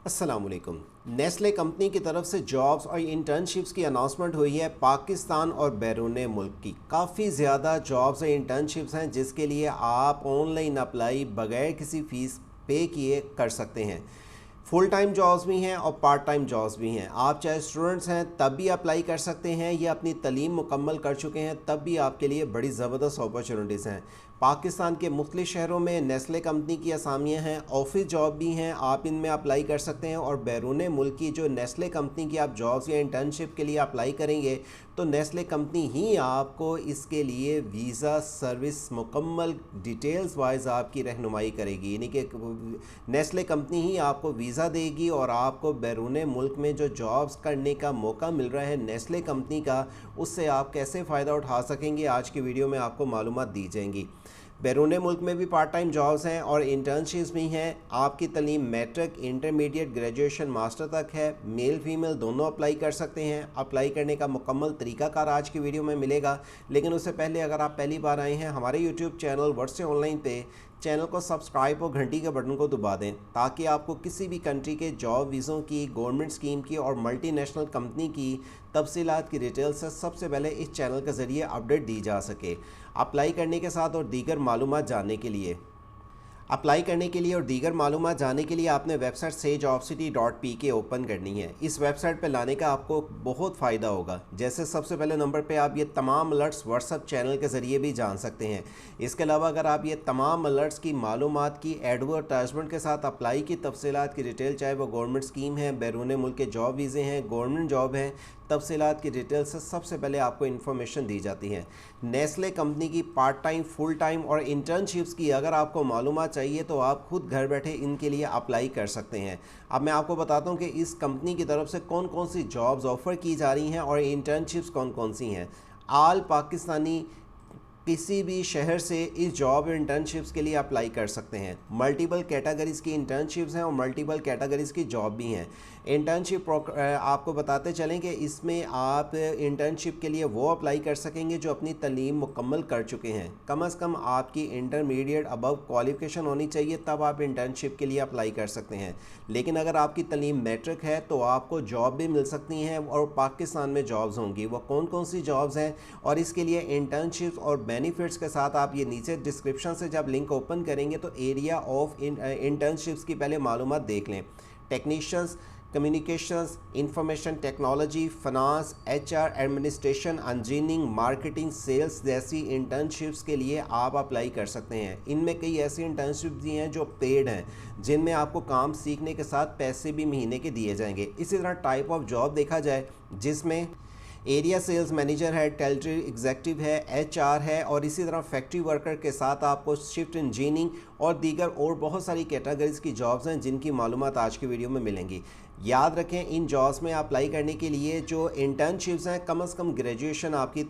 अस्सलामुअलैकुम। Nestle company की तरफ से जॉब्स और इंटर्नशिप्स की अनाउंसमेंट हुई है पाकिस्तान और बैरून मुल्क की। काफ़ी ज़्यादा जॉब्स और इंटर्नशिप्स हैं जिसके लिए आप ऑनलाइन अप्लाई बगैर किसी फ़ीस पे किए कर सकते हैं। फुल टाइम जॉब्स भी हैं और पार्ट टाइम जॉब्स भी हैं। आप चाहे स्टूडेंट्स हैं तब भी अप्लाई कर सकते हैं या अपनी तलीम मुकम्मल कर चुके हैं तब भी आपके लिए बड़ी ज़बरदस्त अपॉर्चुनिटीज़ हैं। पाकिस्तान के मुख्तलिफ शहरों में नेस्ले कंपनी की असामियाँ हैं, ऑफिस जॉब भी हैं, आप इनमें अप्लाई कर सकते हैं। और बैरून मुल्क की जो नेस्ले कंपनी की आप जॉब्स या इंटर्नशिप के लिए अप्लाई करेंगे तो नेस्ले कंपनी ही आपको इसके लिए वीज़ा सर्विस मुकम्मल डिटेल्स वाइज आपकी रहनुमाई करेगी। यानी कि नेस्ले कंपनी ही आपको वीज़ा देगी और आपको बैरून मुल्क में जो जॉब्स करने का मौका मिल रहा है नेस्ले कंपनी का, उससे आप कैसे फ़ायदा उठा सकेंगे आज की वीडियो में आपको मालूमात दी जाएंगी। बैरून मुल्क में भी पार्ट टाइम जॉब्स हैं और इंटर्नशिप्स भी हैं। आपकी तलीम मैट्रिक, इंटरमीडिएट, ग्रेजुएशन, मास्टर तक है। मेल फीमेल दोनों अप्लाई कर सकते हैं। अप्लाई करने का मुकम्मल तरीकाकार आज की वीडियो में मिलेगा। लेकिन उससे पहले अगर आप पहली बार आए हैं हमारे यूट्यूब चैनल वर्ड से ऑनलाइन पे, चैनल को सब्सक्राइब और घंटी के बटन को दबा दें ताकि आपको किसी भी कंट्री के जॉब वीज़ों की, गवर्नमेंट स्कीम की और मल्टीनेशनल कंपनी की तफसीलात की डिटेल से सबसे पहले इस चैनल के ज़रिए अपडेट दी जा सके। अप्लाई करने के साथ और दीगर मालूमात जानने के लिए और दीगर मालूमात जानने के लिए आपने वेबसाइट sejobcity.pk ओपन करनी है। इस वेबसाइट पर लाने का आपको बहुत फ़ायदा होगा। जैसे सबसे पहले नंबर पे आप ये तमाम अलर्ट्स व्हाट्सएप चैनल के ज़रिए भी जान सकते हैं। इसके अलावा अगर आप ये तमाम अलर्ट्स की मालूमात की एडवर्टाइजमेंट के साथ अप्लाई की तफसीलात की डिटेल, चाहे वो गवर्नमेंट स्कीम है, बैरून मुल्क के जॉब वीज़े हैं, गवर्नमेंट जॉब हैं, तफसीलात की डिटेल से सबसे पहले आपको इन्फॉर्मेशन दी जाती है। नेस्ले कंपनी की पार्ट टाइम, फुल टाइम और इंटर्नशिप्स की अगर आपको मालूमात चाहिए तो आप खुद घर बैठे इनके लिए अप्लाई कर सकते हैं। अब मैं आपको बताता हूं कि इस कंपनी की तरफ से कौन कौन सी जॉब्स ऑफ़र की जा रही हैं और इंटर्नशिप्स कौन कौन सी हैं। आल पाकिस्तानी किसी भी शहर से इस जॉब इंटर्नशिप्स के लिए अप्लाई कर सकते हैं। मल्टीपल कैटेगरीज़ की इंटर्नशिप्स हैं और मल्टीपल कैटेगरीज़ की जॉब भी हैं। इंटर्नशिप आपको बताते चलें कि इसमें आप इंटर्नशिप के लिए वो अप्लाई कर सकेंगे जो अपनी तलीम मुकम्मल कर चुके हैं। कम से कम आपकी इंटरमीडिएट अबव क्वालिफ़िकेशन होनी चाहिए, तब आप इंटर्नशिप के लिए अप्लाई कर सकते हैं। लेकिन अगर आपकी तलीम मैट्रिक है तो आपको जॉब भी मिल सकती हैं और पाकिस्तान में जॉब्स होंगी। वो कौन कौन सी जॉब्स हैं और इसके लिए इंटर्नशिप्स और बेनिफिट्स के साथ आप ये नीचे डिस्क्रिप्शन से जब लिंक ओपन करेंगे तो एरिया ऑफ इंटर्नशिप्स की पहले मालूमात देख लें। Technicians, communications, information technology, finance, HR, administration, engineering, marketing, sales जैसी इंटर्नशिप्स के लिए आप अप्लाई कर सकते हैं। इनमें कई ऐसी इंटर्नशिप्स भी हैं जो पेड हैं, जिनमें आपको काम सीखने के साथ पैसे भी महीने के दिए जाएंगे। इसी तरह टाइप ऑफ जॉब देखा जाए जिसमें एरिया सेल्स मैनेजर है, टेरिटरी एग्जेक्टिव है, एचआर है और इसी तरह फैक्ट्री वर्कर के साथ आपको शिफ्ट इंजीनियरिंग और दीगर और बहुत सारी कैटेगरीज़ की जॉब्स हैं जिनकी मालूमात आज की वीडियो में मिलेंगी। याद रखें, इन जॉब्स में अप्लाई करने के लिए जो इंटर्नशिप्स हैं कम से कम ग्रेजुएशन आपकी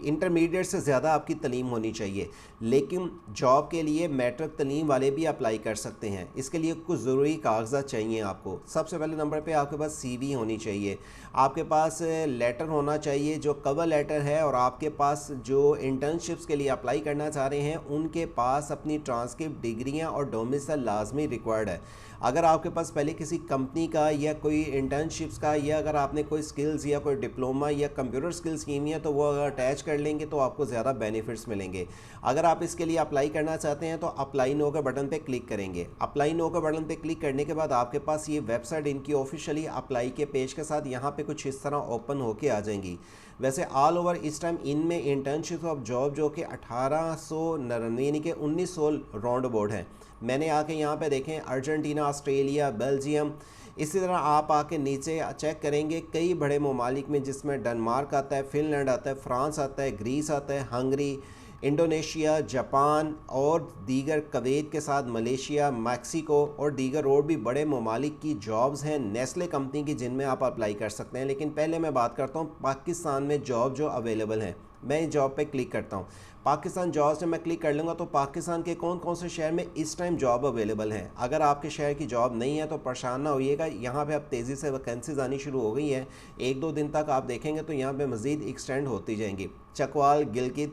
इंटरमीडिएट से ज़्यादा आपकी तलीम होनी चाहिए। लेकिन जॉब के लिए मैट्रिक तलीम वाले भी अप्लाई कर सकते हैं। इसके लिए कुछ ज़रूरी कागजात चाहिए आपको। सबसे पहले नंबर पे आपके पास CV होनी चाहिए, आपके पास लेटर होना चाहिए जो कवर लेटर है, और आपके पास जो इंटर्नशिप्स के लिए अप्लाई करना चाह रहे हैं उनके पास अपनी ट्रांसक्रिप्ट, डिग्रियां और डोमिसाइल लाजमी रिक्वायर्ड है। अगर आपके पास पहले किसी कंपनी का या कोई इंटर्नशिप्स का या अगर आपने कोई स्किल्स या कोई डिप्लोमा या कंप्यूटर स्किल्स की हुई है तो वो अगर अटैच कर लेंगे तो आपको ज़्यादा बेनिफिट्स मिलेंगे। अगर आप इसके लिए अप्लाई करना चाहते हैं तो अप्लाई नो के बटन पे क्लिक करेंगे। अप्लाई नो के बटन पे क्लिक करने के बाद आपके पास ये वेबसाइट इनकी ऑफिशियली अप्लाई के पेज के साथ यहाँ पे कुछ इस तरह ओपन होके आ जाएंगी। वैसे ऑल ओवर इस टाइम इनमें इंटर्नशिप ऑफ जॉब जो कि 1899 यानी कि 1900 राउंड अबाउट है। मैंने आके यहाँ पे देखें अर्जेंटीना, ऑस्ट्रेलिया, बेल्जियम, इसी तरह आप आके नीचे चेक करेंगे कई बड़े ममालिक में जिसमें डेनमार्क आता है, फिनलैंड आता है, फ्रांस आता है, ग्रीस आता है, हंगरी, इंडोनेशिया, जापान और दीगर, कुवैत के साथ मलेशिया, मैक्सिको और दीगर और भी बड़े ममालिक की जॉब्स हैं नेस्ले कंपनी की जिनमें आप अप्लाई कर सकते हैं। लेकिन पहले मैं बात करता हूँ पाकिस्तान में जॉब जो अवेलेबल हैं। मैं इस जॉब पे क्लिक करता हूँ, पाकिस्तान जॉब्स में मैं क्लिक कर लूँगा तो पाकिस्तान के कौन कौन से शहर में इस टाइम जॉब अवेलेबल हैं। अगर आपके शहर की जॉब नहीं है तो परेशान ना होइएगा, यहाँ पे अब तेज़ी से वैकेंसीज आनी शुरू हो गई है। 1-2 दिन तक आप देखेंगे तो यहाँ पे मज़ीद एक्सटेंड होती जाएंगी। चकवाल, गिलगित,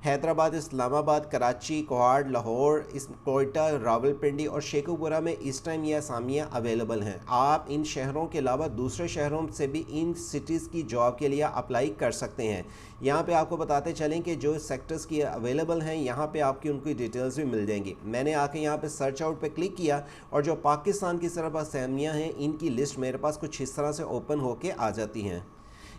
हैदराबाद, इस्लामाबाद, कराची, कोहाड़, लाहौर, कोयटा, रावलपिंडी और शेखुपुरा में इस टाइम ये असामियाँ अवेलेबल हैं। आप इन शहरों के अलावा दूसरे शहरों से भी इन सिटीज़ की जॉब के लिए अप्लाई कर सकते हैं। यहाँ पे आपको बताते चलें कि जो सेक्टर्स की अवेलेबल हैं यहाँ पे आपकी उनकी डिटेल्स भी मिल जाएंगी। मैंने आके यहाँ पे सर्च आउट पे क्लिक किया और जो पाकिस्तान की तरफ असामियाँ हैं इनकी लिस्ट मेरे पास कुछ इस तरह से ओपन होके आ जाती हैं।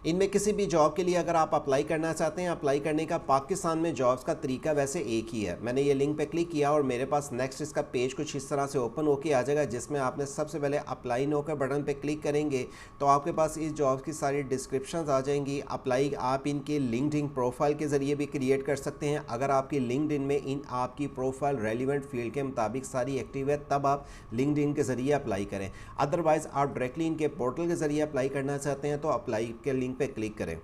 इनमें किसी भी जॉब के लिए अगर आप अप्लाई करना चाहते हैं, अप्लाई करने का पाकिस्तान में जॉब्स का तरीका वैसे एक ही है। मैंने ये लिंक पे क्लिक किया और मेरे पास नेक्स्ट इसका पेज कुछ इस तरह से ओपन होके आ जाएगा, जिसमें आपने सबसे पहले अप्लाई नो के बटन पे क्लिक करेंगे तो आपके पास इस जॉब्स की सारी डिस्क्रिप्शंस आ जाएंगी। अप्लाई आप इनके लिंक्डइन प्रोफाइल के ज़रिए भी क्रिएट कर सकते हैं। अगर आपकी लिंक्डइन में इन आपकी प्रोफाइल रेलिवेंट फील्ड के मुताबिक सारी एक्टिव है तब आप लिंक्डइन के ज़रिए अप्लाई करें। अदरवाइज़ आप डायरेक्टली इनके पोर्टल के ज़रिए अप्लाई करना चाहते हैं तो अप्लाई के लिंक पे क्लिक करें।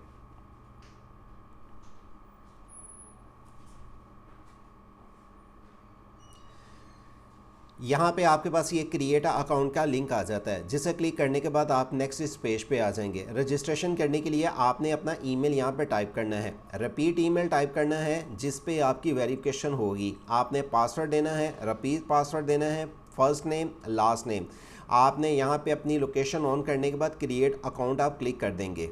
यहाँ पे आपके पास ये क्रिएट अकाउंट का लिंक आ जाता है, जिसे क्लिक करने के बाद आप नेक्स्ट इस पेज पे आ जाएंगे। रजिस्ट्रेशन करने के लिए आपने अपना ईमेल यहाँ पे टाइप करना है, रिपीट ईमेल टाइप करना है जिस पे आपकी वेरिफिकेशन होगी। आपने पासवर्ड देना है, रिपीट पासवर्ड देना है, फर्स्ट नेम लास्ट नेम। आपने यहाँ पे अपनी लोकेशन ऑन करने के बाद क्रिएट अकाउंट आप क्लिक कर देंगे।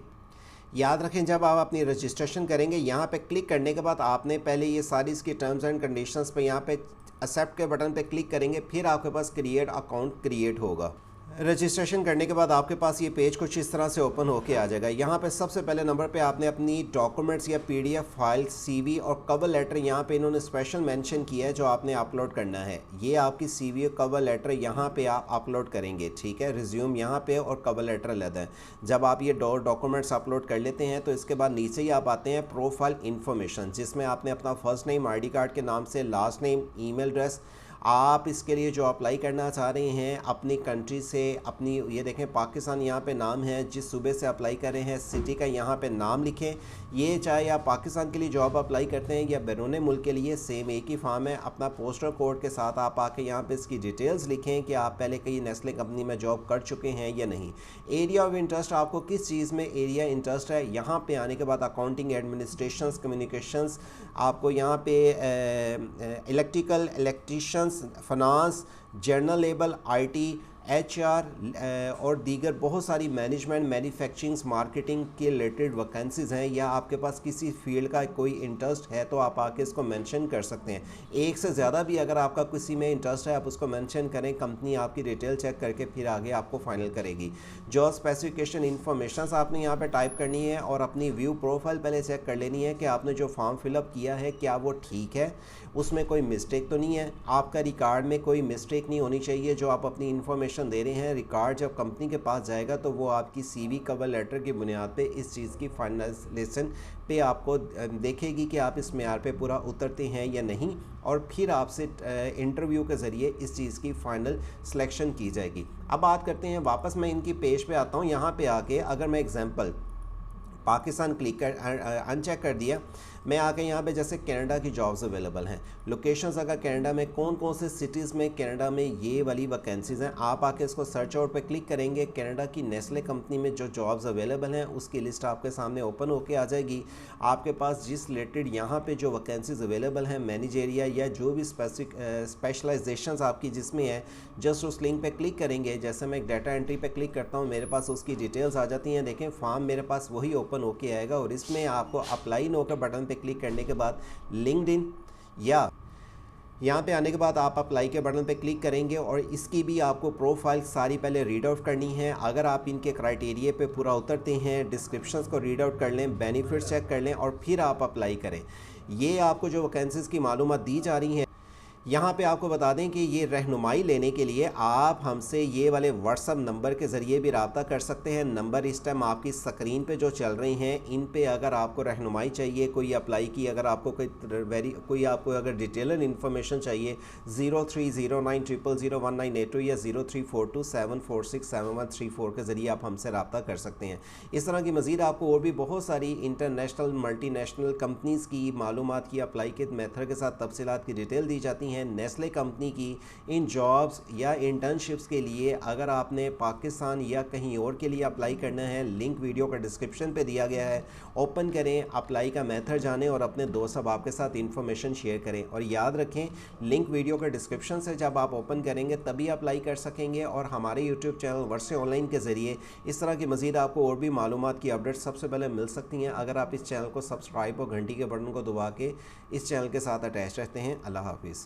याद रखें जब आप अपनी रजिस्ट्रेशन करेंगे यहाँ पे क्लिक करने के बाद आपने पहले ये सारी इसकी टर्म्स एंड कंडीशंस पे यहाँ पे एक्सेप्ट के बटन पे क्लिक करेंगे, फिर आपके पास क्रिएट अकाउंट क्रिएट होगा। रजिस्ट्रेशन करने के बाद आपके पास ये पेज कुछ इस तरह से ओपन होके आ जाएगा। यहाँ पे सबसे पहले नंबर पे आपने अपनी डॉक्यूमेंट्स या पीडीएफ फाइल, सीवी और कवर लेटर यहाँ पे इन्होंने स्पेशल मेंशन किया है जो आपने अपलोड करना है। ये आपकी सीवी और कवर लेटर यहाँ पे आप अपलोड करेंगे, ठीक है। रिज्यूम यहाँ पे और कवर लेटर अलग है। जब आप ये डॉक्यूमेंट्स अपलोड कर लेते हैं तो इसके बाद नीचे ही आप आते हैं प्रोफाइल इन्फॉर्मेशन, जिसमें आपने अपना फर्स्ट नेम ID कार्ड के नाम से, लास्ट नेम, ईमेल एड्रेस, आप इसके लिए जो अप्लाई करना चाह रहे हैं अपनी कंट्री से, अपनी ये देखें पाकिस्तान यहाँ पे नाम है, जिस सूबे से अप्लाई कर रहे हैं सिटी का यहाँ पे नाम लिखें। ये चाहे आप पाकिस्तान के लिए जॉब अप्लाई करते हैं या बैरून मुल्क के लिए, सेम एक ही फॉर्म है। अपना पोस्टल कोड के साथ आप आके यहाँ पे इसकी डिटेल्स लिखें कि आप पहले कहीं नेस्ले कंपनी में जॉब कर चुके हैं या नहीं। एरिया ऑफ इंटरेस्ट, आपको किस चीज़ में एरिया इंटरेस्ट है। यहाँ पे आने के बाद अकाउंटिंग, एडमिनिस्ट्रेशन, कम्युनिकेशंस, आपको यहाँ पे electrical, electricians, finance, general labour, IT, HR और दीगर बहुत सारी मैनेजमेंट, मैन्युफैक्चरिंग, मार्केटिंग के रिलेटेड वैकेंसीज़ हैं, या आपके पास किसी फील्ड का कोई इंटरेस्ट है तो आप आके इसको मेंशन कर सकते हैं। एक से ज़्यादा भी अगर आपका किसी में इंटरेस्ट है आप उसको मेंशन करें, कंपनी आपकी डिटेल चेक करके फिर आगे आपको फाइनल करेगी। जॉब स्पेसिफिकेशन इन्फॉर्मेशन आपने यहाँ पर टाइप करनी है और अपनी व्यू प्रोफाइल पहले चेक कर लेनी है कि आपने जो फॉर्म फिलअप किया है क्या वो ठीक है, उसमें कोई मिस्टेक तो नहीं है। आपका रिकॉर्ड में कोई मिस्टेक नहीं होनी चाहिए। जो आप अपनी इन्फॉर्मेशन दे रहे हैं, रिकॉर्ड जब कंपनी के पास जाएगा तो वो आपकी CV कवर लेटर की बुनियाद पे इस चीज़ की फाइनलाइजेशन पे आपको देखेगी कि आप इस मेयार पे पूरा उतरते हैं या नहीं, और फिर आपसे इंटरव्यू के ज़रिए इस चीज़ की फ़ाइनल सिलेक्शन की जाएगी। अब बात करते हैं, वापस मैं इनकी पेज पे आता हूँ। यहाँ पे आके अगर मैं एग्जांपल पाकिस्तान क्लिक कर अनचेक कर दिया, मैं आके यहाँ पे जैसे कनाडा की जॉब्स अवेलेबल हैं, लोकेशंस अगर कनाडा में कौन कौन से सिटीज़ में कनाडा में ये वाली वैकेंसीज़ हैं, आप आके इसको सर्च आउट पे क्लिक करेंगे। कनाडा की नेस्ले कंपनी में जो जॉब्स अवेलेबल हैं उसकी लिस्ट आपके सामने ओपन होके आ जाएगी। आपके पास जिस रिलेटेड यहाँ पे जो वैकेंसीज़ अवेलेबल हैं, मैनेजरिया या जो भी स्पेशलाइजेशंस आपकी जिसमें है, जस्ट उस लिंक पे क्लिक करेंगे। जैसे मैं एक डाटा एंट्री पे क्लिक करता हूँ, मेरे पास उसकी डिटेल्स आ जाती हैं। देखें फॉर्म मेरे पास वही ओपन होके आएगा और इसमें आपको अप्लाई नो के बटन पे क्लिक करने के बाद लिंक्डइन या यहाँ पे आने के बाद आप अप्लाई के बटन पे क्लिक करेंगे और इसकी भी आपको प्रोफाइल सारी पहले रीड आउट करनी है। अगर आप इनके क्राइटेरिया पे पूरा उतरते हैं, डिस्क्रिप्शंस को रीड आउट कर लें, बेनिफिट्स चेक कर लें और फिर आप अप्लाई करें। ये आपको जो वैकेंसीज़ की मालूमात दी जा रही हैं, यहाँ पे आपको बता दें कि ये रहनुमाई लेने के लिए आप हमसे ये वाले व्हाट्सअप नंबर के ज़रिए भी रब्ता कर सकते हैं। नंबर इस टाइम आपकी स्क्रीन पे जो चल रही हैं, इन पे अगर आपको रहनुमाई चाहिए, कोई अप्लाई की, अगर आपको कोई आपको अगर डिटेलर इन्फॉर्मेशन चाहिए, 0309000198 या 03427467467134 के ज़रिए आप हमसे रब्ता कर सकते हैं। इस तरह की मज़ीद आपको और भी बहुत सारी इंटरनेशनल, मल्टीनेशनल कंपनीज़ की मालूमात की अप्लाई के मेथड के साथ तफसीलात की डिटेल दी जाती हैं। हैं नेस्ले कंपनी की इन जॉब्स या इंटर्नशिप्स के लिए। अगर आपने पाकिस्तान या कहीं और के लिए अप्लाई करना है, लिंक वीडियो का डिस्क्रिप्शन पे दिया गया है, ओपन करें, अप्लाई का मेथड जानें और अपने दोस्त अहबाब के साथ इन्फॉर्मेशन शेयर करें। और याद रखें, लिंक वीडियो का डिस्क्रिप्शन से जब आप ओपन करेंगे तभी अप्लाई कर सकेंगे। और हमारे यूट्यूब चैनल वर्से ऑनलाइन के ज़रिए इस तरह की मज़ीद आपको और भी मालूमात की अपडेट सबसे पहले मिल सकती हैं अगर आप इस चैनल को सब्सक्राइब और घंटी के बटन को दबा के इस चैनल के साथ अटैच रहते हैं। अल्लाह हाफिज़।